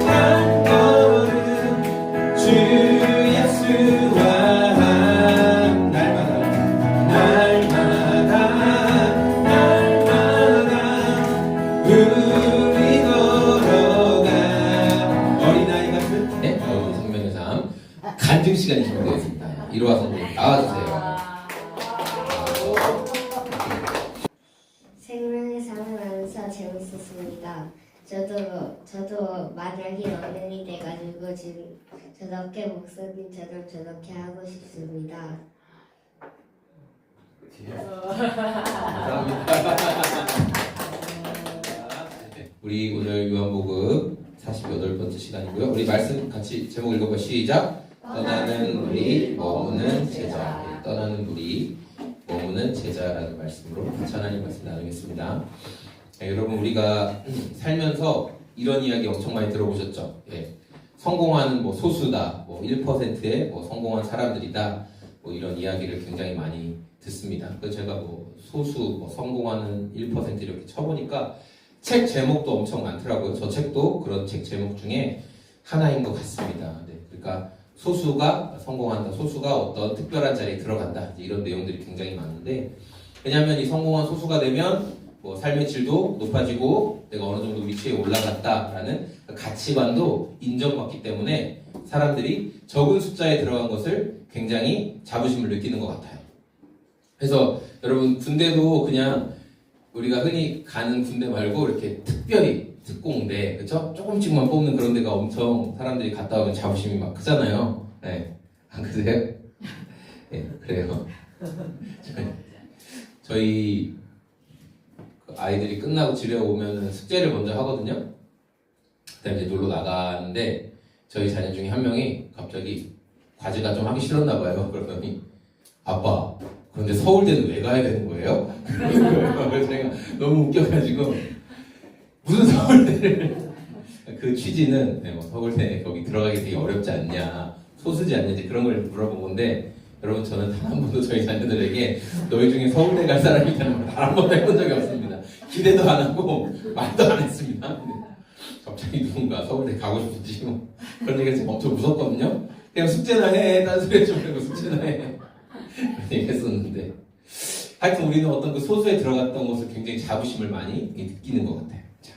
한 걸음 주 예수와 우리 걸어가. 어린아이 같은 생명의 삶 간증 시간이 준비되었습니다. 이리 와서 나와주세요. 생명의 삶을 하면서 재밌었습니다. 저도 만약에 어른이 돼가지고 지금 저렇게 목사님처럼 저렇게 하고 싶습니다. 우리 오늘 요한복음 48번째 시간이고요. 우리 말씀 같이 제목 읽어봐. 시작. 떠나는 우리 머무는 제자. 떠나는 우리 머무는 제자라는 말씀으로 같이 하나님 말씀 나누겠습니다. 여러분 우리가 살면서 이런 이야기 엄청 많이 들어보셨죠? 성공하는 소수다, 1%의 성공한 사람들이다, 이런 이야기를 굉장히 많이 듣습니다. 그래서 제가 소수 성공하는 1% 이렇게 쳐보니까 책 제목도 엄청 많더라고요. 저 책도 그런 책 제목 중에 하나인 것 같습니다. 그러니까 소수가 성공한다, 소수가 어떤 특별한 자리에 들어간다, 이런 내용들이 굉장히 많은데, 왜냐하면 이 성공한 소수가 되면 삶의 질도 높아지고 내가 어느 정도 위치에 올라갔다라는 가치관도 인정받기 때문에 사람들이 적은 숫자에 들어간 것을 굉장히 자부심을 느끼는 것 같아요. 그래서 여러분 군대도 그냥 우리가 흔히 가는 군대 말고 이렇게 특별히 특공대, 그쵸? 조금씩만 뽑는 그런 데가 엄청 사람들이 갔다 오면 자부심이 막 크잖아요. 안 그래요? 그래요. 저희 아이들이 끝나고 집에 오면 숙제를 먼저 하거든요. 그다음에 이제 놀러 나가는데 저희 자녀 중에 한 명이 갑자기 과제가 좀 하기 싫었나 봐요. 그러더니 아빠, 그런데 서울대는 왜 가야 되는 거예요? 그래서 제가 너무 웃겨가지고 무슨 서울대를 그 취지는 서울대 거기 들어가기 되게 어렵지 않냐, 소수지 않냐, 이제 그런 걸 물어본 건데, 여러분 저는 단 한 번도 저희 자녀들에게 너희 중에 서울대 갈 사람이 있다는 말 단 한 번도 해본 적이 없습니다. 기대도 안 하고 말도 안 했습니다. 갑자기 누군가 서울대 가고 싶은지 그런 얘기가 지금 엄청 무섭거든요. 그냥 숙제나 해, 딴소리 좀 말고 숙제나 해, 그런 얘기 했었는데, 하여튼 우리는 어떤 그 소수에 들어갔던 것을 굉장히 자부심을 많이 느끼는 것 같아요. 자,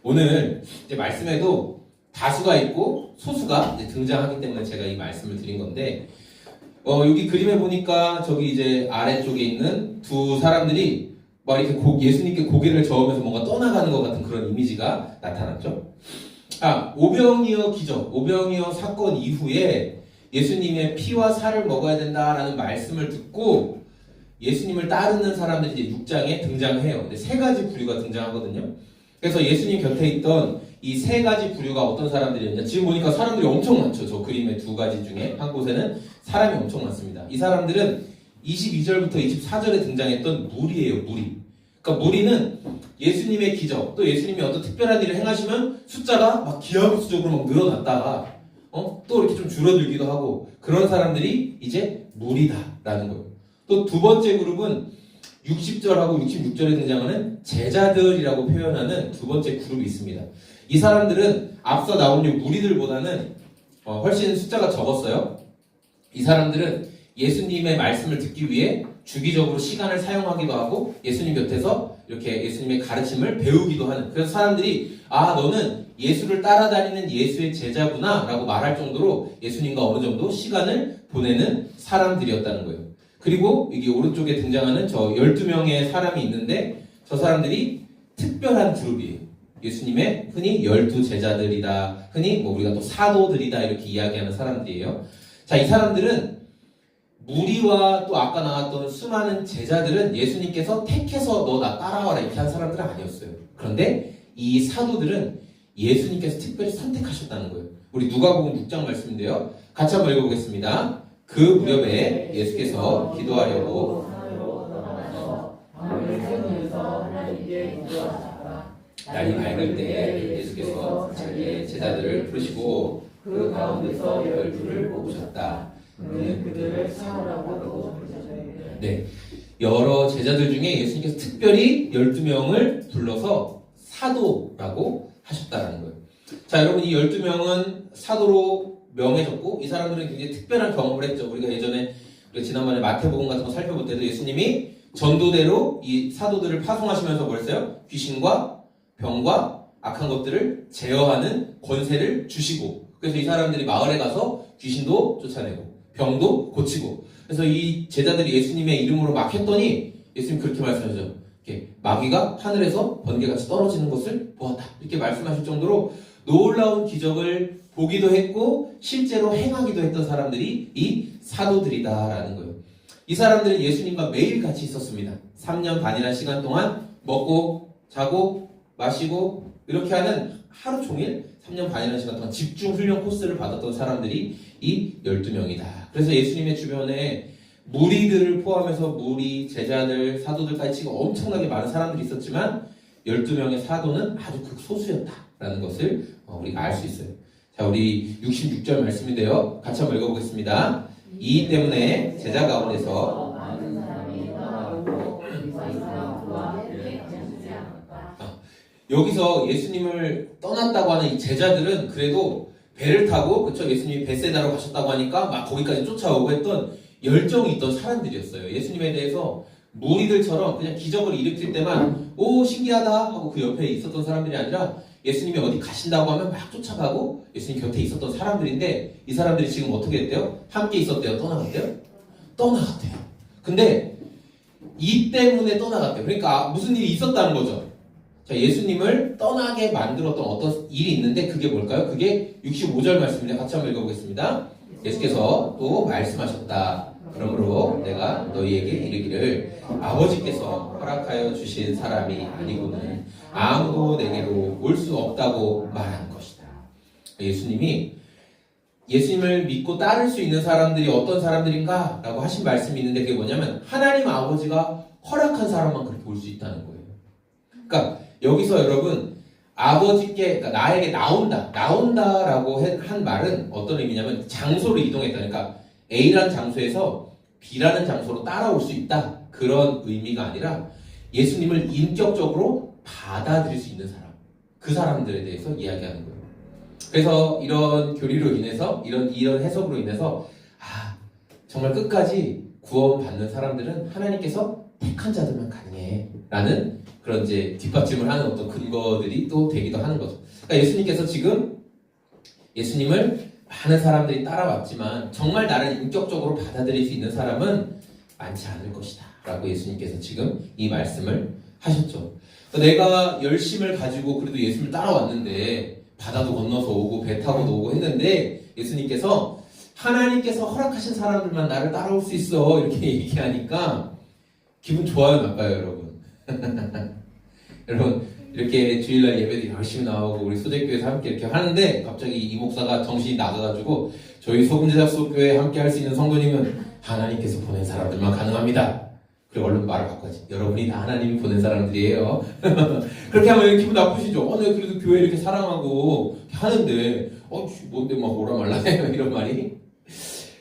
오늘 이제 말씀에도 다수가 있고 소수가 이제 등장하기 때문에 제가 이 말씀을 드린 건데, 여기 그림에 보니까 저기 이제 아래쪽에 있는 두 사람들이 막 이렇게 예수님께 고개를 저으면서 뭔가 떠나가는 것 같은 그런 이미지가 나타났죠. 오병이어 기적, 오병이어 사건 이후에 예수님의 피와 살을 먹어야 된다라는 말씀을 듣고 예수님을 따르는 사람들이 이제 6장에 등장해요. 근데 세 가지 부류가 등장하거든요. 그래서 예수님 곁에 있던 이 세 가지 부류가 어떤 사람들이었냐? 지금 보니까 사람들이 엄청 많죠. 저 그림의 두 가지 중에 한 곳에는 사람이 엄청 많습니다. 이 사람들은 22절부터 24절에 등장했던 무리예요. 무리. 그러니까 무리는 예수님의 기적, 또 예수님이 어떤 특별한 일을 행하시면 숫자가 막 기하급수적으로 막 늘어났다가 또 이렇게 좀 줄어들기도 하고, 그런 사람들이 이제 무리다라는 거예요. 또 두 번째 그룹은 60절하고 66절에 등장하는 제자들이라고 표현하는 두 번째 그룹이 있습니다. 이 사람들은 앞서 나온 이 무리들보다는 훨씬 숫자가 적었어요. 이 사람들은 예수님의 말씀을 듣기 위해 주기적으로 시간을 사용하기도 하고 예수님 곁에서 이렇게 예수님의 가르침을 배우기도 하는, 그래서 사람들이 너는 예수를 따라다니는 예수의 제자구나 라고 말할 정도로 예수님과 어느 정도 시간을 보내는 사람들이었다는 거예요. 그리고 여기 오른쪽에 등장하는 저 12명의 사람이 있는데, 저 사람들이 특별한 그룹이에요. 예수님의 흔히 12제자들이다, 흔히 우리가 또 사도들이다 이렇게 이야기하는 사람들이에요. 자, 이 사람들은 무리와 또 아까 나왔던 수많은 제자들은 예수님께서 택해서 너 나 따라와라 이렇게 한 사람들은 아니었어요. 그런데 이 사도들은 예수님께서 특별히 선택하셨다는 거예요. 우리 누가복음 6장 말씀인데요. 같이 한번 읽어보겠습니다. 그 무렵에 예수께서 기도하려고 날이 밝을 때에 예수께서 자기의 제자들을 부르시고 그 가운데서 12를 뽑으셨다. 그들을 사도라고 부르셨다. 네, 여러 제자들 중에 예수님께서 특별히 12명을 불러서 사도라고 하셨다는 거예요. 자, 여러분 이 12명은 사도로 명해졌고 이 사람들은 굉장히 특별한 경험을 했죠. 우리가 예전에 우리가 지난번에 마태복음 같은 거 살펴볼 때도 예수님이 전도대로 이 사도들을 파송하시면서 뭐 했어요? 귀신과 병과 악한 것들을 제어하는 권세를 주시고 그래서 이 사람들이 마을에 가서 귀신도 쫓아내고 병도 고치고 그래서 이 제자들이 예수님의 이름으로 막 했더니 예수님 그렇게 말씀하셨죠. 이렇게 마귀가 하늘에서 번개같이 떨어지는 것을 보았다. 이렇게 말씀하실 정도로 놀라운 기적을 보기도 했고 실제로 행하기도 했던 사람들이 이 사도들이다라는 거예요. 이 사람들은 예수님과 매일 같이 있었습니다. 3년 반이라는 시간 동안 먹고 자고 마시고 이렇게 하는 하루 종일 3년 반이라는 시간 동안 집중 훈련 코스를 받았던 사람들이 이 12명이다. 그래서 예수님의 주변에 무리들을 포함해서 무리, 제자들, 사도들까지 치고 엄청나게 많은 사람들이 있었지만 12명의 사도는 아주 극소수였다라는 것을 우리가 알 수 있어요. 자, 우리 66절 말씀인데요. 같이 한번 읽어보겠습니다. 이 때문에 제자 가운데서 여기서 예수님을 떠났다고 하는 이 제자들은 그래도 배를 타고 그쵸 예수님이 벳세다로 가셨다고 하니까 막 거기까지 쫓아오고 했던 열정이 있던 사람들이었어요. 예수님에 대해서 무리들처럼 그냥 기적을 일으킬 때만 오 신기하다 하고 그 옆에 있었던 사람들이 아니라 예수님이 어디 가신다고 하면 막 쫓아가고 예수님 곁에 있었던 사람들인데 이 사람들이 지금 어떻게 했대요? 함께 있었대요? 떠나갔대요? 떠나갔대요. 근데 이 때문에 떠나갔대요. 그러니까 무슨 일이 있었다는 거죠. 자, 예수님을 떠나게 만들었던 어떤 일이 있는데 그게 뭘까요? 그게 65절 말씀입니다. 같이 한번 읽어보겠습니다. 예수께서 또 말씀하셨다. 그러므로 내가 너희에게 이르기를 아버지께서 허락하여 주신 사람이 아니고는 아무도 내게로 올 수 없다고 말한 것이다. 예수님이 예수님을 믿고 따를 수 있는 사람들이 어떤 사람들인가? 라고 하신 말씀이 있는데 그게 뭐냐면 하나님 아버지가 허락한 사람만 그렇게 올 수 있다는 거예요. 그러니까 여기서 여러분 아버지께 그러니까 나에게 나온다라고 한 말은 어떤 의미냐면 장소를 이동했다. 그러니까 A라는 장소에서 B라는 장소로 따라올 수 있다. 그런 의미가 아니라 예수님을 인격적으로 받아들일 수 있는 사람. 그 사람들에 대해서 이야기하는 거예요. 그래서 이런 교리로 인해서 이런 해석으로 인해서 정말 끝까지 구원받는 사람들은 하나님께서 택한 자들만 가능해 라는 그런 이제 뒷받침을 하는 어떤 근거들이 또 되기도 하는 거죠. 그러니까 예수님께서 지금 예수님을 많은 사람들이 따라왔지만 정말 나를 인격적으로 받아들일 수 있는 사람은 많지 않을 것이다 라고 예수님께서 지금 이 말씀을 하셨죠. 내가 열심을 가지고 그래도 예수님을 따라왔는데 바다도 건너서 오고 배 타고도 오고 했는데 예수님께서 하나님께서 허락하신 사람들만 나를 따라올 수 있어 이렇게 얘기하니까 기분 좋아요 나빠요 여러분? 여러분 이렇게 주일날 예배도 열심히 나오고 우리 소재교회에서 함께 이렇게 하는데 갑자기 이 목사가 정신이 나가가지고 저희 소금제작소교회에 함께 할 수 있는 성도님은 하나님께서 보낸 사람들만 가능합니다. 그리고 얼른 말을 바꿔야지. 여러분이 다 하나님이 보낸 사람들이에요. 그렇게 하면 기분 나쁘시죠? 내가 그래도 교회 이렇게 사랑하고 하는데 뭔데 막 오라 말라 해요 이런 말이.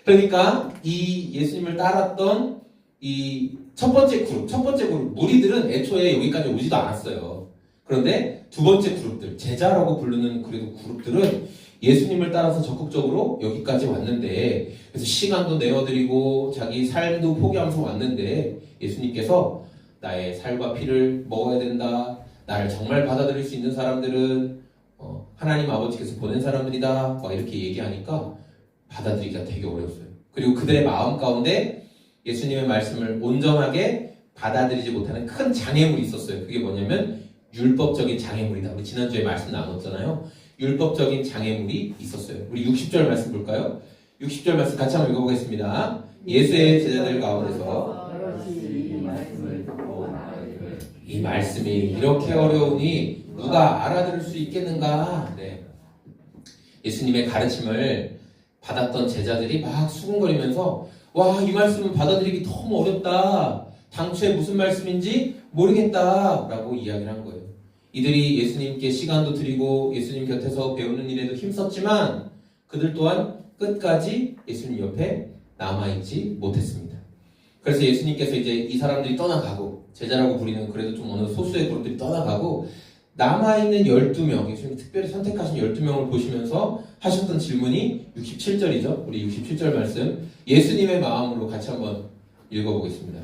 그러니까 이 예수님을 따랐던 이 첫 번째 그룹 무리들은 애초에 여기까지 오지도 않았어요. 그런데 두 번째 그룹들 제자라고 부르는 그래도 그룹들은 예수님을 따라서 적극적으로 여기까지 왔는데 그래서 시간도 내어드리고 자기 삶도 포기하면서 왔는데 예수님께서 나의 살과 피를 먹어야 된다. 나를 정말 받아들일 수 있는 사람들은 하나님 아버지께서 보낸 사람들이다. 막 이렇게 얘기하니까 받아들이기가 되게 어려웠어요. 그리고 그들의 마음 가운데 예수님의 말씀을 온전하게 받아들이지 못하는 큰 장애물이 있었어요. 그게 뭐냐면 율법적인 장애물이다. 우리 지난주에 말씀 나눴잖아요. 율법적인 장애물이 있었어요. 우리 60절 말씀 볼까요? 60절 말씀 같이 한번 읽어보겠습니다. 예수의 제자들 가운데서 이 말씀이 이렇게 어려우니 누가 알아들을 수 있겠는가? 네. 예수님의 가르침을 받았던 제자들이 막 수군거리면서 이 말씀은 받아들이기 너무 어렵다. 당초에 무슨 말씀인지 모르겠다. 라고 이야기를 한 거예요. 이들이 예수님께 시간도 드리고 예수님 곁에서 배우는 일에도 힘썼지만 그들 또한 끝까지 예수님 옆에 남아있지 못했습니다. 그래서 예수님께서 이제 이 사람들이 떠나가고 제자라고 부리는 그래도 좀 어느 소수의 그룹들이 떠나가고 남아있는 12명, 예수님 특별히 선택하신 12명을 보시면서 하셨던 질문이 67절이죠. 우리 67절 말씀 예수님의 마음으로 같이 한번 읽어보겠습니다.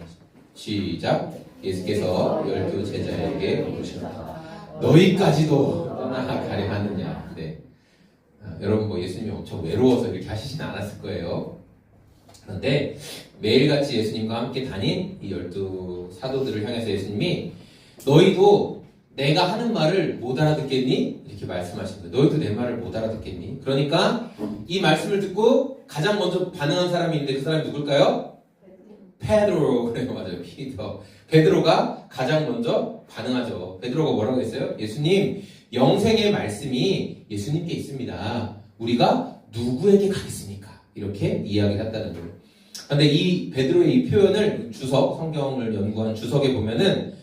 시작. 예수께서 12 제자에게 물으셨다. 너희까지도 떠나가려 하느냐. 네. 여러분 뭐 예수님이 엄청 외로워서 이렇게 하시진 않았을 거예요. 그런데 매일같이 예수님과 함께 다닌 이 12 사도들을 향해서 예수님이 너희도 내가 하는 말을 못 알아듣겠니? 이렇게 말씀하십니다. 너희도 내 말을 못 알아듣겠니? 그러니까 이 말씀을 듣고 가장 먼저 반응한 사람이 있는데 그 사람이 누굴까요? 베드로. 그래요. 맞아요. 피터. 베드로가 가장 먼저 반응하죠. 베드로가 뭐라고 했어요? 예수님, 영생의 말씀이 예수님께 있습니다. 우리가 누구에게 가겠습니까? 이렇게 이야기를 했다는 거예요. 그런데 이 베드로의 이 표현을 주석, 성경을 연구한 주석에 보면은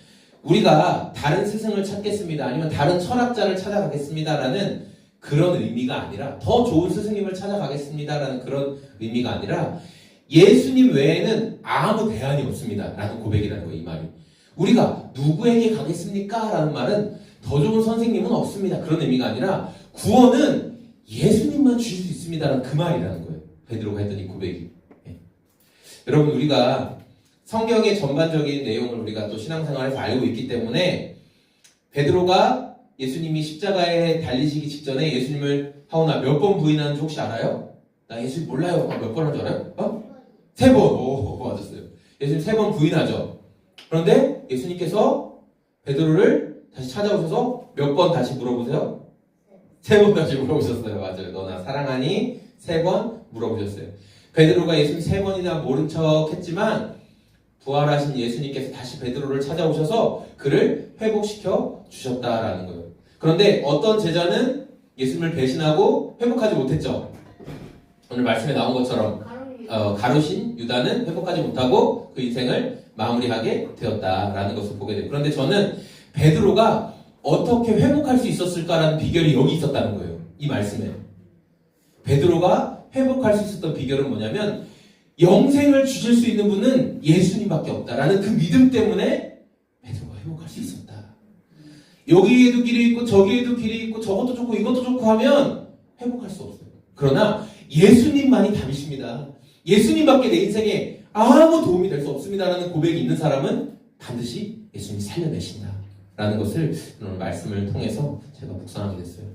우리가 다른 스승을 찾겠습니다. 아니면 다른 철학자를 찾아가겠습니다라는 그런 의미가 아니라 더 좋은 스승님을 찾아가겠습니다라는 그런 의미가 아니라 예수님 외에는 아무 대안이 없습니다. 라는 고백이라는 거예요. 이 말이. 우리가 누구에게 가겠습니까? 라는 말은 더 좋은 선생님은 없습니다. 그런 의미가 아니라 구원은 예수님만 주실 수 있습니다라는 그 말이라는 거예요. 베드로가 했던 이 고백이. 예. 여러분 우리가 성경의 전반적인 내용을 우리가 또 신앙생활에서 알고 있기 때문에 베드로가 예수님이 십자가에 달리시기 직전에 예수님을 하오나 몇 번 부인하는지 혹시 알아요? 나 예수님 몰라요. 몇 번 한 줄 알아요? 3번. 오, 맞았어요. 예수님 3번 부인하죠. 그런데 예수님께서 베드로를 다시 찾아오셔서 몇 번 다시 물어보세요? 3번 다시 물어보셨어요. 맞아요. 너 나 사랑하니? 3번 물어보셨어요. 베드로가 예수님 3번이나 모른 척 했지만 부활하신 예수님께서 다시 베드로를 찾아오셔서 그를 회복시켜 주셨다라는 거예요. 그런데 어떤 제자는 예수님을 배신하고 회복하지 못했죠. 오늘 말씀에 나온 것처럼 가룟신 유다는 회복하지 못하고 그 인생을 마무리하게 되었다라는 것을 보게 돼요. 그런데 저는 베드로가 어떻게 회복할 수 있었을까라는 비결이 여기 있었다는 거예요. 이 말씀에. 베드로가 회복할 수 있었던 비결은 뭐냐면 영생을 주실 수 있는 분은 예수님밖에 없다라는 그 믿음 때문에 베드로가 회복할 수 있었다. 여기에도 길이 있고 저기에도 길이 있고 저것도 좋고 이것도 좋고 하면 회복할 수 없어요. 그러나 예수님만이 답이십니다. 예수님밖에 내 인생에 아무 도움이 될 수 없습니다라는 고백이 있는 사람은 반드시 예수님이 살려내신다라는 것을 오늘 말씀을 통해서 제가 묵상하게 됐어요.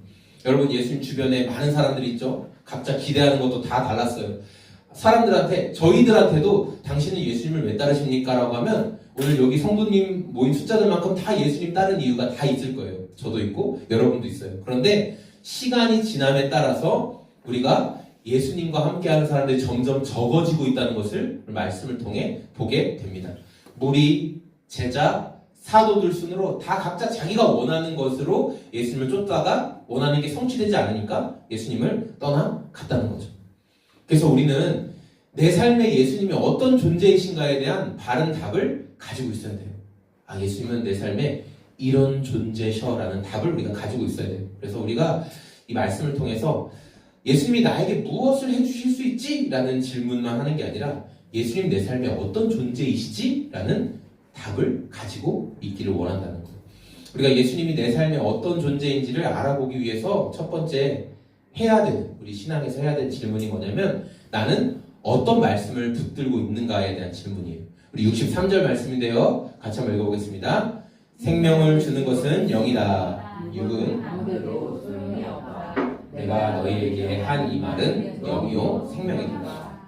여러분 예수님 주변에 많은 사람들이 있죠. 각자 기대하는 것도 다 달랐어요. 사람들한테 저희들한테도 당신은 예수님을 왜 따르십니까? 라고 하면 오늘 여기 성도님 모인 숫자들만큼 다 예수님 따른 이유가 다 있을 거예요. 저도 있고 여러분도 있어요. 그런데 시간이 지남에 따라서 우리가 예수님과 함께하는 사람들이 점점 적어지고 있다는 것을 말씀을 통해 보게 됩니다. 무리, 제자, 사도들 순으로 다 각자 자기가 원하는 것으로 예수님을 쫓다가 원하는 게 성취되지 않으니까 예수님을 떠나갔다는 거죠. 그래서 우리는 내 삶에 예수님이 어떤 존재이신가에 대한 바른 답을 가지고 있어야 돼요. 아, 예수님은 내 삶에 이런 존재셔라는 답을 우리가 가지고 있어야 돼요. 그래서 우리가 이 말씀을 통해서 예수님이 나에게 무엇을 해주실 수 있지? 라는 질문만 하는 게 아니라 예수님 내 삶에 어떤 존재이시지? 라는 답을 가지고 있기를 원한다는 거예요. 우리가 예수님이 내 삶에 어떤 존재인지를 알아보기 위해서 첫 번째 해야 되는, 우리 신앙에서 해야 되는 질문이 뭐냐면 나는 어떤 말씀을 붙들고 있는가에 대한 질문이에요. 우리 63절 말씀인데요. 같이 한번 읽어보겠습니다. 생명을 주는 것은 영이다. 육은 아무데도 소용이 없다. 내가 너희에게 한 이 말은 영이요 생명이다.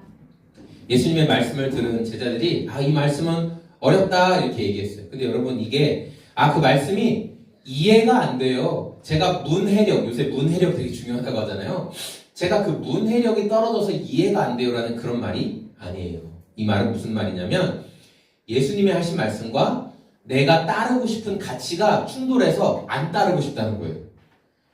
예수님의 말씀을 들은 제자들이 이 말씀은 어렵다 이렇게 얘기했어요. 근데 여러분 이게 그 말씀이 이해가 안 돼요. 제가 문해력, 요새 문해력 되게 중요하다고 하잖아요. 제가 그 문해력이 떨어져서 이해가 안 돼요라는 그런 말이 아니에요. 이 말은 무슨 말이냐면 예수님이 하신 말씀과 내가 따르고 싶은 가치가 충돌해서 안 따르고 싶다는 거예요.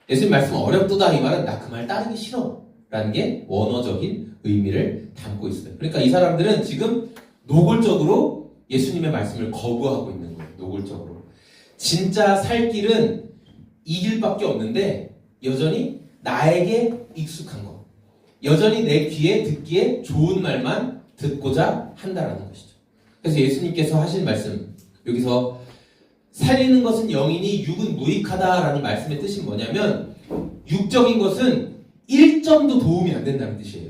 예수님 말씀 어렵도다 이 말은 나 그 말 따르기 싫어 라는 게 원어적인 의미를 담고 있어요. 그러니까 이 사람들은 지금 노골적으로 예수님의 말씀을 거부하고 있는 거예요. 노골적으로. 진짜 살 길은 이 길밖에 없는데 여전히 나에게 익숙한 거, 여전히 내 귀에 듣기에 좋은 말만 듣고자 한다라는 것이죠. 그래서 예수님께서 하신 말씀, 여기서 살리는 것은 영이니 육은 무익하다라는 말씀의 뜻이 뭐냐면 육적인 것은 1점도 도움이 안 된다는 뜻이에요.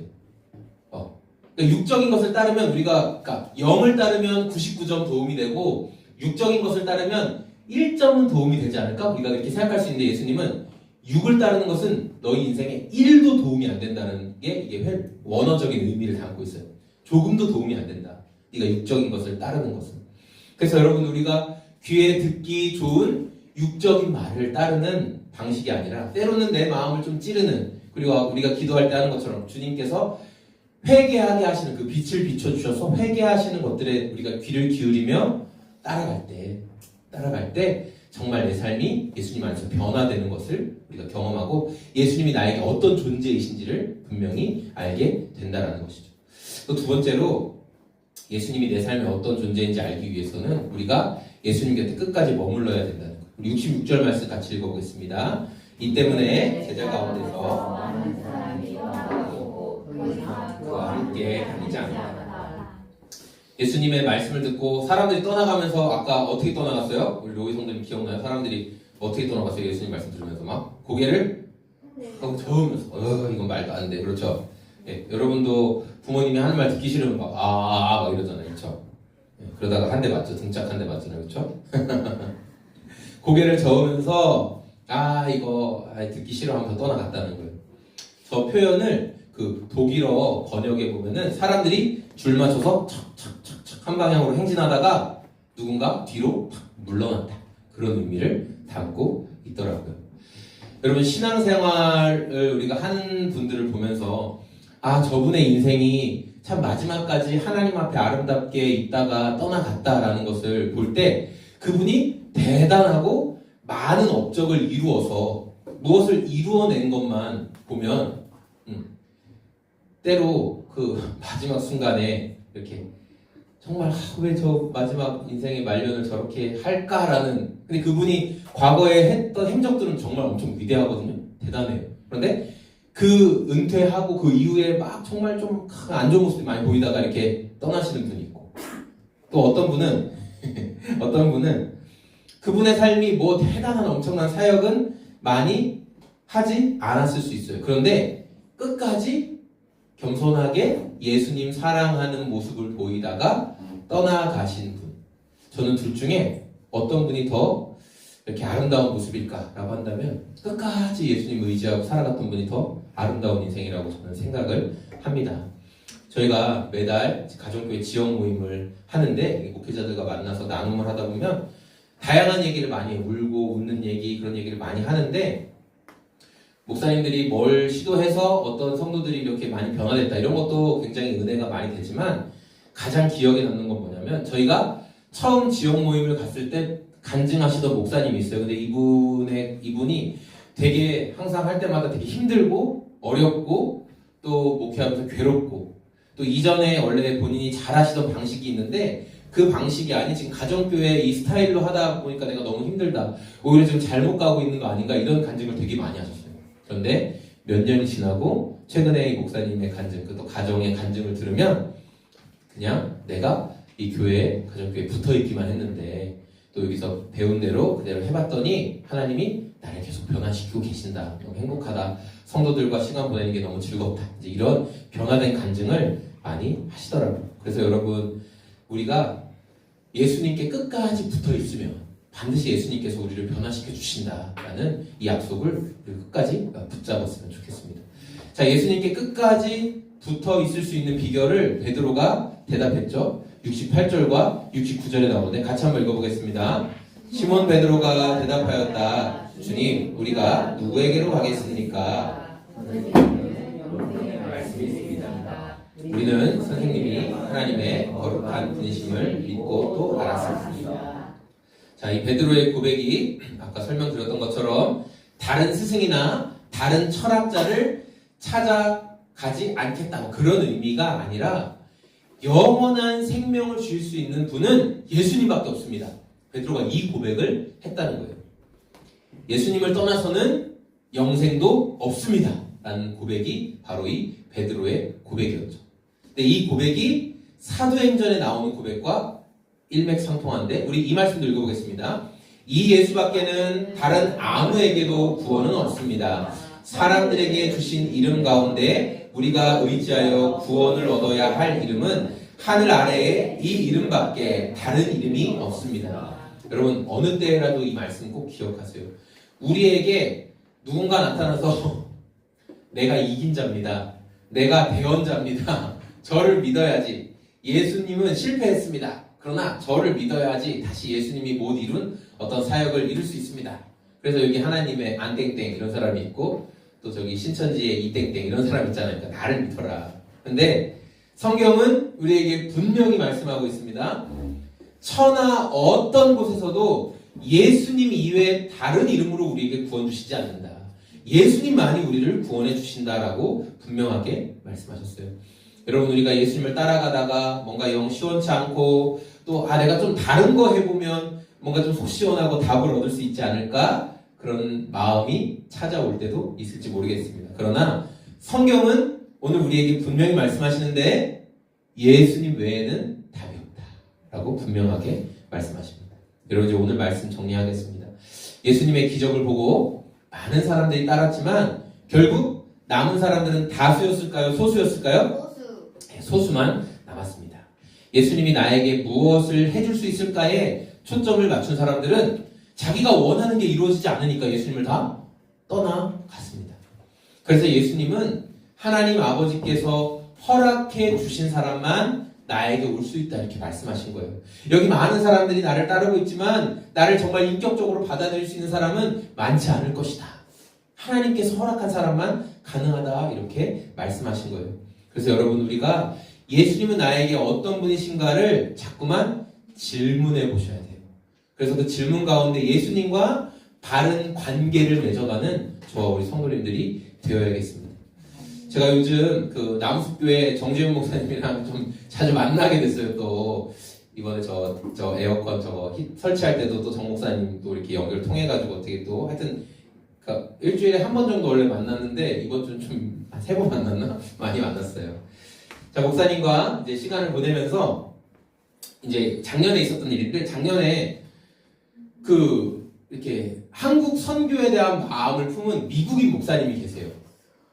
그러니까 육적인 것을 따르면 우리가 그러니까 0을 따르면 99점 도움이 되고 육적인 것을 따르면 1점은 도움이 되지 않을까? 우리가 이렇게 생각할 수 있는데 예수님은 6을 따르는 것은 너희 인생에 1도 도움이 안 된다는 게 이게 원어적인 의미를 담고 있어요. 조금도 도움이 안 된다. 네가 육적인 것을 따르는 것은. 그래서 여러분 우리가 귀에 듣기 좋은 육적인 말을 따르는 방식이 아니라 때로는 내 마음을 좀 찌르는 그리고 우리가 기도할 때 하는 것처럼 주님께서 회개하게 하시는 그 빛을 비춰주셔서 회개하시는 것들에 우리가 귀를 기울이며 따라갈 때 정말 내 삶이 예수님 안에서 변화되는 것을 우리가 경험하고 예수님이 나에게 어떤 존재이신지를 분명히 알게 된다는 것이죠. 또 두 번째로 예수님이 내 삶에 어떤 존재인지 알기 위해서는 우리가 예수님 곁에 끝까지 머물러야 된다는 거예요. 우리 66절 말씀 같이 읽어보겠습니다. 이 때문에 제자 가운데서 많은 사람이 떠나가고 더 이상 그와 함께 다니지 않는다. 예수님의 말씀을 듣고 사람들이 떠나가면서 아까 어떻게 떠나갔어요? 우리 로이 성도님 기억나요? 사람들이 어떻게 떠나갔어요? 예수님 말씀 들으면서 막 고개를 하고 저으면서 이건 말도 안 돼. 그렇죠? 예, 여러분도 부모님이 하는 말 듣기 싫으면 막 이러잖아요. 그렇죠? 예, 그러다가 한 대 맞죠. 등짝 한 대 맞잖아요. 그렇죠? 고개를 저으면서 이거 듣기 싫어하면서 떠나갔다는 거예요. 저 표현을 그 독일어 번역에 보면은 사람들이 줄 맞춰서 척척척척 한 방향으로 행진하다가 누군가 뒤로 탁 물러났다. 그런 의미를 담고 있더라고요. 여러분 신앙생활을 우리가 하는 분들을 보면서 저분의 인생이 참 마지막까지 하나님 앞에 아름답게 있다가 떠나갔다라는 것을 볼 때 그분이 대단하고 많은 업적을 이루어서 무엇을 이루어낸 것만 보면 때로 그 마지막 순간에 이렇게 정말 왜 저 마지막 인생의 말년을 저렇게 할까라는 근데 그분이 과거에 했던 행적들은 정말 엄청 위대하거든요. 대단해요. 그런데 그 은퇴하고 그 이후에 막 정말 좀 안 좋은 모습이 많이 보이다가 이렇게 떠나시는 분이 있고 또 어떤 분은 그분의 삶이 뭐 대단한 엄청난 사역은 많이 하지 않았을 수 있어요. 그런데 끝까지 겸손하게 예수님 사랑하는 모습을 보이다가 떠나가신 분. 저는 둘 중에 어떤 분이 더 이렇게 아름다운 모습일까라고 한다면 끝까지 예수님 의지하고 살아갔던 분이 더 아름다운 인생이라고 저는 생각을 합니다. 저희가 매달 가정교회 지역 모임을 하는데 목회자들과 만나서 나눔을 하다 보면 다양한 얘기를 많이 해요. 울고 웃는 얘기 그런 얘기를 많이 하는데 목사님들이 뭘 시도해서 어떤 성도들이 이렇게 많이 변화됐다 이런 것도 굉장히 은혜가 많이 되지만 가장 기억에 남는 건 뭐냐면 저희가 처음 지역 모임을 갔을 때 간증하시던 목사님이 있어요. 근데 이분이 되게 항상 할 때마다 되게 힘들고 어렵고 또 목회하면서 괴롭고 또 이전에 원래 본인이 잘하시던 방식이 있는데 그 방식이 아닌 지금 가정교회 이 스타일로 하다 보니까 내가 너무 힘들다. 오히려 지금 잘못 가고 있는 거 아닌가 이런 간증을 되게 많이 하셨어요. 그런데 몇 년이 지나고 최근에 이 목사님의 간증, 또 가정의 간증을 들으면 그냥 내가 이 교회에 가정교회에 붙어있기만 했는데 또 여기서 배운 대로 그대로 해봤더니 하나님이 나를 계속 변화시키고 계신다. 너무 행복하다. 성도들과 시간 보내는 게 너무 즐겁다. 이제 이런 변화된 간증을 많이 하시더라고요. 그래서 여러분 우리가 예수님께 끝까지 붙어있으면 반드시 예수님께서 우리를 변화시켜 주신다라는 이 약속을 우리 끝까지 붙잡았으면 좋겠습니다. 자, 예수님께 끝까지 붙어 있을 수 있는 비결을 베드로가 대답했죠. 68절과 69절에 나오는데 같이 한번 읽어보겠습니다. 시몬 베드로가 대답하였다. 주님, 우리가 누구에게로 가겠습니까? 말씀이 있습니다. 우리는 선생님이 하나님의 거룩한 분이심을 믿고 또 알았습니다. 자, 이 베드로의 고백이 아까 설명드렸던 것처럼 다른 스승이나 다른 철학자를 찾아가지 않겠다 그런 의미가 아니라 영원한 생명을 주실 수 있는 분은 예수님밖에 없습니다. 베드로가 이 고백을 했다는 거예요. 예수님을 떠나서는 영생도 없습니다. 라는 고백이 바로 이 베드로의 고백이었죠. 근데 이 고백이 사도행전에 나오는 고백과 일맥상통한데 우리 이 말씀도 읽어보겠습니다. 이 예수밖에는 다른 아무에게도 구원은 없습니다. 사람들에게 주신 이름 가운데 우리가 의지하여 구원을 얻어야 할 이름은 하늘 아래에 이 이름밖에 다른 이름이 없습니다. 여러분 어느 때라도 이 말씀 꼭 기억하세요. 우리에게 누군가 나타나서 내가 이긴 자입니다. 내가 대언자입니다. 저를 믿어야지. 예수님은 실패했습니다. 그러나 저를 믿어야지 다시 예수님이 못 이룬 어떤 사역을 이룰 수 있습니다. 그래서 여기 하나님의 안땡땡 이런 사람이 있고 또 저기 신천지의 이땡땡 이런 사람 있잖아요. 그러니까 나를 믿어라. 근데 성경은 우리에게 분명히 말씀하고 있습니다. 천하 어떤 곳에서도 예수님 이외에 다른 이름으로 우리에게 구원 주시지 않는다. 예수님만이 우리를 구원해 주신다라고 분명하게 말씀하셨어요. 여러분 우리가 예수님을 따라가다가 뭔가 영 시원치 않고 또 내가 좀 다른 거 해보면 뭔가 좀 속 시원하고 답을 얻을 수 있지 않을까? 그런 마음이 찾아올 때도 있을지 모르겠습니다. 그러나 성경은 오늘 우리에게 분명히 말씀하시는데 예수님 외에는 답이 없다 라고 분명하게 말씀하십니다. 여러분 이제 오늘 말씀 정리하겠습니다. 예수님의 기적을 보고 많은 사람들이 따랐지만 결국 남은 사람들은 다수였을까요? 소수였을까요? 소수만 남았습니다. 예수님이 나에게 무엇을 해줄 수 있을까에 초점을 맞춘 사람들은 자기가 원하는 게 이루어지지 않으니까 예수님을 다 떠나갔습니다. 그래서 예수님은 하나님 아버지께서 허락해 주신 사람만 나에게 올 수 있다 이렇게 말씀하신 거예요. 여기 많은 사람들이 나를 따르고 있지만 나를 정말 인격적으로 받아들일 수 있는 사람은 많지 않을 것이다. 하나님께서 허락한 사람만 가능하다 이렇게 말씀하신 거예요. 그래서 여러분 우리가 예수님은 나에게 어떤 분이신가를 자꾸만 질문해 보셔야 돼요. 그래서 그 질문 가운데 예수님과 바른 관계를 맺어가는 저와 우리 성도님들이 되어야겠습니다. 제가 요즘 그 남숲교회 정재훈 목사님이랑 좀 자주 만나게 됐어요. 또 이번에 저 에어컨 저거 설치할 때도 또 정 목사님도 이렇게 연결 통해가지고 어떻게 또 하여튼 그러니까 일주일에 한 번 정도 원래 만났는데 이번 주는 좀 한 3번 만났나? 많이 만났어요. 자, 목사님과 이제 시간을 보내면서 이제 작년에 있었던 일인데 작년에 이렇게 한국 선교에 대한 마음을 품은 미국인 목사님이 계세요.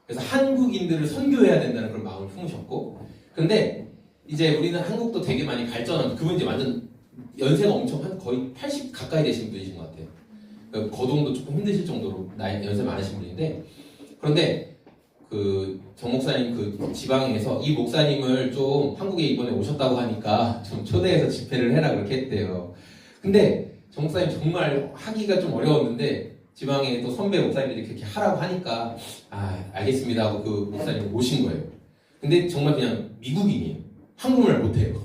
그래서 한국인들을 선교해야 된다는 그런 마음을 품으셨고, 근데 이제 우리는 한국도 되게 많이 발전한, 그분 이제 완전 연세가 엄청 한 거의 80 가까이 되신 분이신 것 같아요. 그러니까 거동도 조금 힘드실 정도로 연세 많으신 분인데, 그런데 정 목사님 지방에서 이 목사님을 좀 한국에 이번에 오셨다고 하니까 좀 초대해서 집회를 해라 그렇게 했대요. 근데 정 목사님 정말 하기가 좀 어려웠는데 지방에 또 선배 목사님들이 그렇게 하라고 하니까 알겠습니다 하고 그 목사님을 모신 거예요. 근데 정말 그냥 미국인이에요. 한국말 못해요.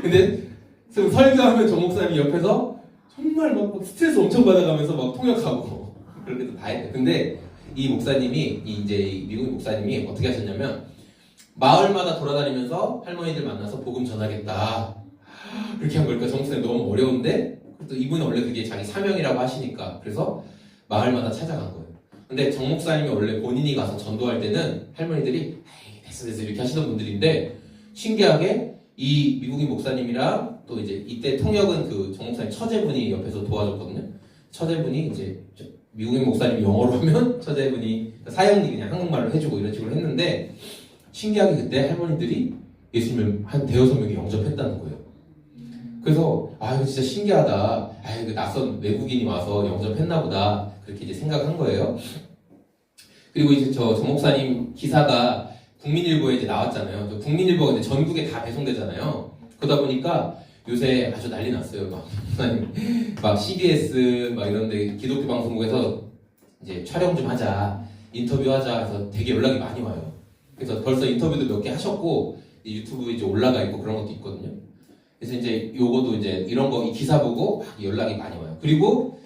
근데 설교하면 정 목사님이 옆에서 정말 막 스트레스 엄청 받아가면서 막 통역하고 그렇게 다 했대요. 근데 이 목사님이 이 미국 목사님이 어떻게 하셨냐면 마을마다 돌아다니면서 할머니들 만나서 복음 전하겠다 그렇게 한 거니까 정 목사님 너무 어려운데 또 이분은 원래 그게 자기 사명이라고 하시니까 그래서 마을마다 찾아간 거예요. 근데 정 목사님이 원래 본인이 가서 전도할 때는 할머니들이 됐어 이렇게 하시던 분들인데 신기하게 이 미국인 목사님이랑 또 이제 이때 통역은 정 목사님 처제분이 옆에서 도와줬거든요. 처제분이 이제 미국인 목사님이 영어로 하면 처제분이 사형이 그냥 한국말로 해주고 이런 식으로 했는데 신기하게 그때 할머니들이 예수님을 한 5-6명이 영접했다는 거예요. 그래서 이거 진짜 신기하다. 그 낯선 외국인이 와서 영접했나 보다. 그렇게 이제 생각한 거예요. 그리고 이제 정 목사님 기사가 국민일보에 이제 나왔잖아요. 국민일보가 이제 전국에 다 배송되잖아요. 그러다 보니까 요새 아주 난리 났어요. 막 CBS 막 이런데 기독교 방송국에서 이제 촬영 좀 하자, 인터뷰하자 해서 되게 연락이 많이 와요. 그래서 벌써 인터뷰도 몇 개 하셨고 유튜브에 이제 올라가 있고 그런 것도 있거든요. 그래서 이제 요거도 이제 이런 거 이 기사 보고 막 연락이 많이 와요. 그리고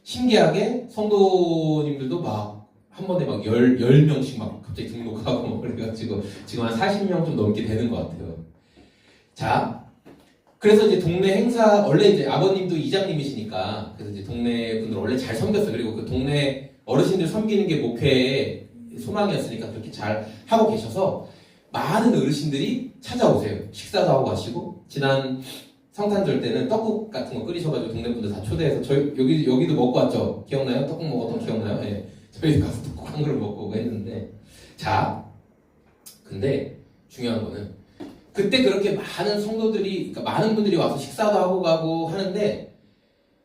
신기하게 성도님들도 막 한 번에 막 10명씩 막 갑자기 등록하고 그래가지고 지금 한 40명 좀 넘게 되는 것 같아요. 자, 그래서 이제 동네 행사, 원래 이제 아버님도 이장님이시니까, 그래서 이제 동네 분들 원래 잘 섬겼어요. 그리고 그 동네 어르신들 섬기는 게 목회의 소망이었으니까 그렇게 잘 하고 계셔서 많은 어르신들이 찾아오세요. 식사도 하고 가시고, 지난 성탄절 때는 떡국 같은 거 끓이셔가지고 동네 분들 다 초대해서 저희 여기도 먹고 왔죠? 기억나요? 떡국 먹었던 거 기억나요? 예. 저희 가서 떡국 한 그릇 먹고 오고 했는데 자, 근데 중요한 거는 그때 그렇게 많은 성도들이 그러니까 많은 분들이 와서 식사도 하고 가고 하는데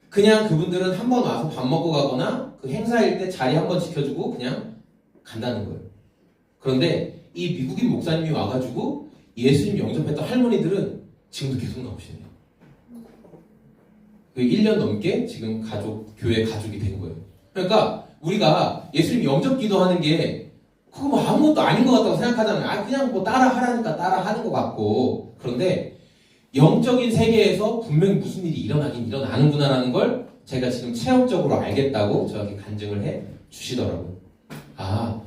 그냥 그분들은 한 번 와서 밥 먹고 가거나 그 행사일 때 자리 한 번 지켜주고 그냥 간다는 거예요. 그런데 이 미국인 목사님이 와가지고 예수님 영접했던 할머니들은 지금도 계속 나오시네요. 1년 넘게 지금 교회 가족이 된 거예요. 그러니까 우리가 예수님 영접 기도하는 게 그거 뭐 아무것도 아닌 것 같다고 생각하잖아요. 그냥 뭐 따라 하라니까 따라 하는 것 같고. 그런데 영적인 세계에서 분명히 무슨 일이 일어나긴 일어나는구나라는 걸 제가 지금 체험적으로 알겠다고 저에게 간증을 해 주시더라고요. 아,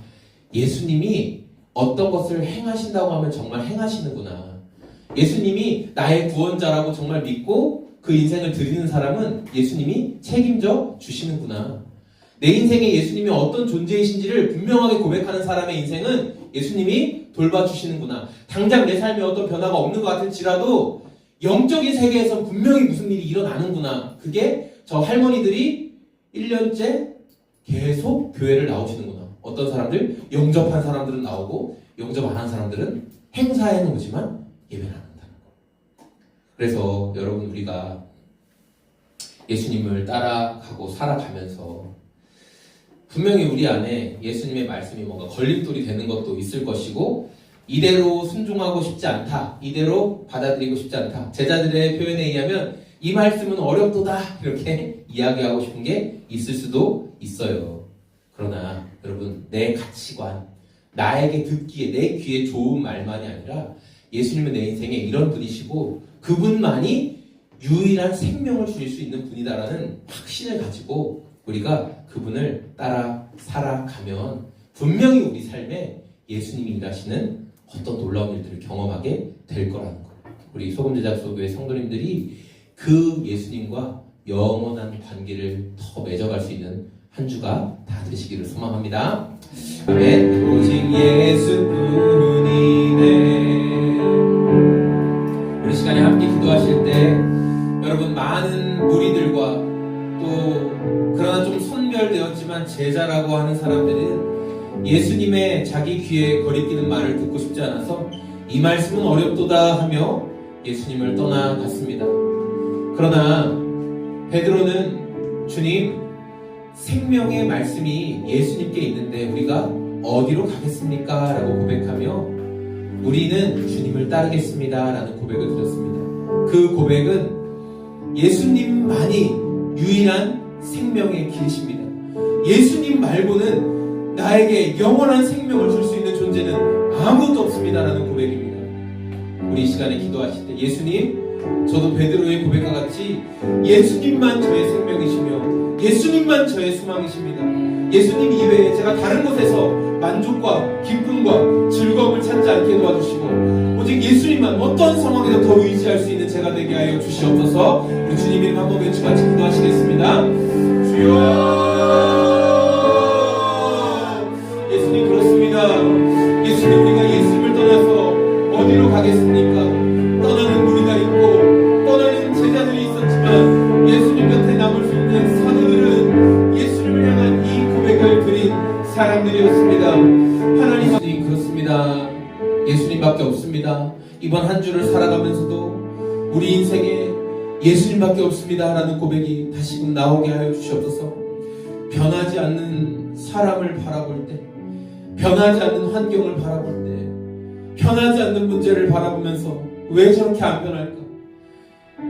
예수님이 어떤 것을 행하신다고 하면 정말 행하시는구나. 예수님이 나의 구원자라고 정말 믿고 그 인생을 드리는 사람은 예수님이 책임져 주시는구나. 내 인생에 예수님이 어떤 존재이신지를 분명하게 고백하는 사람의 인생은 예수님이 돌봐주시는구나. 당장 내 삶에 어떤 변화가 없는 것 같을지라도 영적인 세계에서 분명히 무슨 일이 일어나는구나. 그게 저 할머니들이 1년째 계속 교회를 나오시는구나. 어떤 사람들, 영접한 사람들은 나오고 영접 안 한 사람들은 행사에는 오지만 예배를 안 한다는 거. 그래서 여러분 우리가 예수님을 따라가고 살아가면서 분명히 우리 안에 예수님의 말씀이 뭔가 걸림돌이 되는 것도 있을 것이고 이대로 순종하고 싶지 않다. 이대로 받아들이고 싶지 않다. 제자들의 표현에 의하면 이 말씀은 어렵도다. 이렇게 이야기하고 싶은 게 있을 수도 있어요. 그러나 여러분 내 가치관, 나에게 듣기에 내 귀에 좋은 말만이 아니라 예수님은 내 인생에 이런 분이시고 그분만이 유일한 생명을 주실 수 있는 분이다라는 확신을 가지고 우리가 그분을 따라 살아가면 분명히 우리 삶에 예수님이 일하시는 어떤 놀라운 일들을 경험하게 될 거라는 거. 우리 소금제작소교회 성도님들이 그 예수님과 영원한 관계를 더 맺어갈 수 있는 한 주가 다 되시기를 소망합니다. 아멘. 오직 예수뿐이네. 우리 시간에 함께 기도하실 때 여러분 많은 무리들과 또 그러나 좀 선별되었지만 제자라고 하는 사람들은 예수님의 자기 귀에 거리끼는 말을 듣고 싶지 않아서 이 말씀은 어렵도다 하며 예수님을 떠나갔습니다. 그러나 베드로는 주님, 생명의 말씀이 예수님께 있는데 우리가 어디로 가겠습니까? 라고 고백하며 우리는 주님을 따르겠습니다 라는 고백을 드렸습니다. 그 고백은 예수님만이 유일한 생명의 길이십니다. 예수님 말고는 나에게 영원한 생명을 줄 수 있는 존재는 아무것도 없습니다라는 고백입니다. 우리 이 시간에 기도하실 때 예수님, 저도 베드로의 고백과 같이 예수님만 저의 생명이시며 예수님만 저의 소망이십니다. 예수님 이외에 제가 다른 곳에서 만족과 기쁨과 즐거움을 찾지 않게 도와주시고 오직 예수님만 어떤 상황에서 더 의지할 수 있는 제가 되게 하여 주시옵소서. 우리 주님 이름 한번 외치고 같이 기도하시겠습니다. 주여, 예수님 그렇습니다. 예수님, 우리가 예수님을 떠나서 어디로 가겠습니까? 떠나는 무리가 있고 떠나는 제자들이 있었지만 예수님 곁에 남을 수 있는 사도들은 예수님을 향한 이 고백을 드린 사람들이었습니다. 하나님 그렇습니다. 예수님밖에 없습니다. 이번 한 주를 살아가면서도 우리 인생에 예수님밖에 없습니다 라는 고백이 다시금 나오게 하여 주시옵소서. 변하지 않는 사람을 바라볼 때, 변하지 않는 환경을 바라볼 때, 변하지 않는 문제를 바라보면서 왜 저렇게 안 변할까?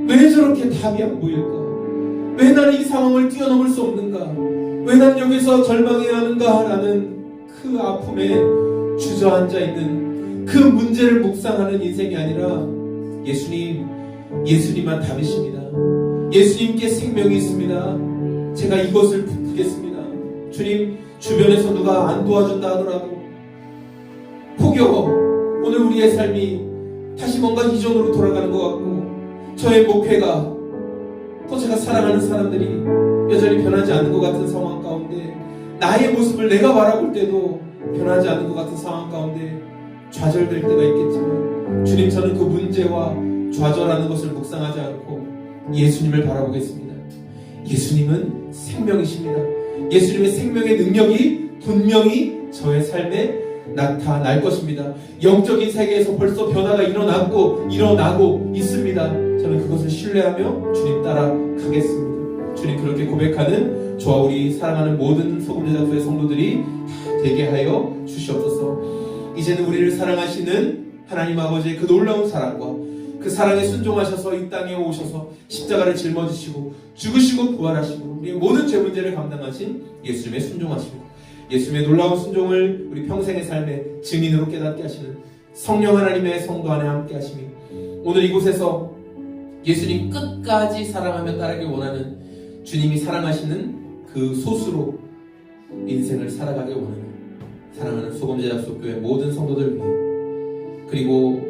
왜 저렇게 답이 안 보일까? 왜 나는 이 상황을 뛰어넘을 수 없는가? 왜 난 여기서 절망해야 하는가? 라는 그 아픔에 주저앉아 있는 그 문제를 묵상하는 인생이 아니라 예수님만 답이십니다. 예수님께 생명이 있습니다. 제가 이것을 붙들겠습니다. 주님, 주변에서 누가 안 도와준다 하더라도 포기하고 오늘 우리의 삶이 다시 뭔가 이전으로 돌아가는 것 같고 저의 목회가 또 제가 사랑하는 사람들이 여전히 변하지 않는 것 같은 상황 가운데 나의 모습을 내가 바라볼 때도 변하지 않는 것 같은 상황 가운데 좌절될 때가 있겠지만 주님, 저는 그 문제와 좌절하는 것을 묵상하지 않고 예수님을 바라보겠습니다. 예수님은 생명이십니다. 예수님의 생명의 능력이 분명히 저의 삶에 나타날 것입니다. 영적인 세계에서 벌써 변화가 일어나고 있습니다. 저는 그것을 신뢰하며 주님 따라 가겠습니다. 주님, 그렇게 고백하는 저와 우리 사랑하는 모든 소금제작소의 성도들이 다 되게 하여 주시옵소서. 이제는 우리를 사랑하시는 하나님 아버지의 그 놀라운 사랑과 그 사랑에 순종하셔서 이 땅에 오셔서 십자가를 짊어지시고 죽으시고 부활하시고 우리의 모든 죄 문제를 감당하신 예수님의 순종하시고 예수님의 놀라운 순종을 우리 평생의 삶의 증인으로 깨닫게 하시는 성령 하나님의 성도 안에 함께 하시며 오늘 이곳에서 예수님 끝까지 사랑하며 따르길 원하는 주님이 사랑하시는 그 소수로 인생을 살아가길 원하는 사랑하는 소금제작소교회 모든 성도들 위해, 그리고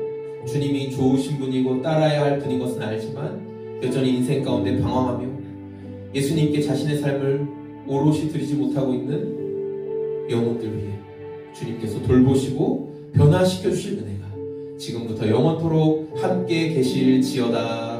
주님이 좋으신 분이고 따라야 할 분인 것은 알지만 여전히 인생 가운데 방황하며 예수님께 자신의 삶을 오롯이 드리지 못하고 있는 영혼들 위해 주님께서 돌보시고 변화시켜 주실 은혜가 지금부터 영원토록 함께 계실지어다.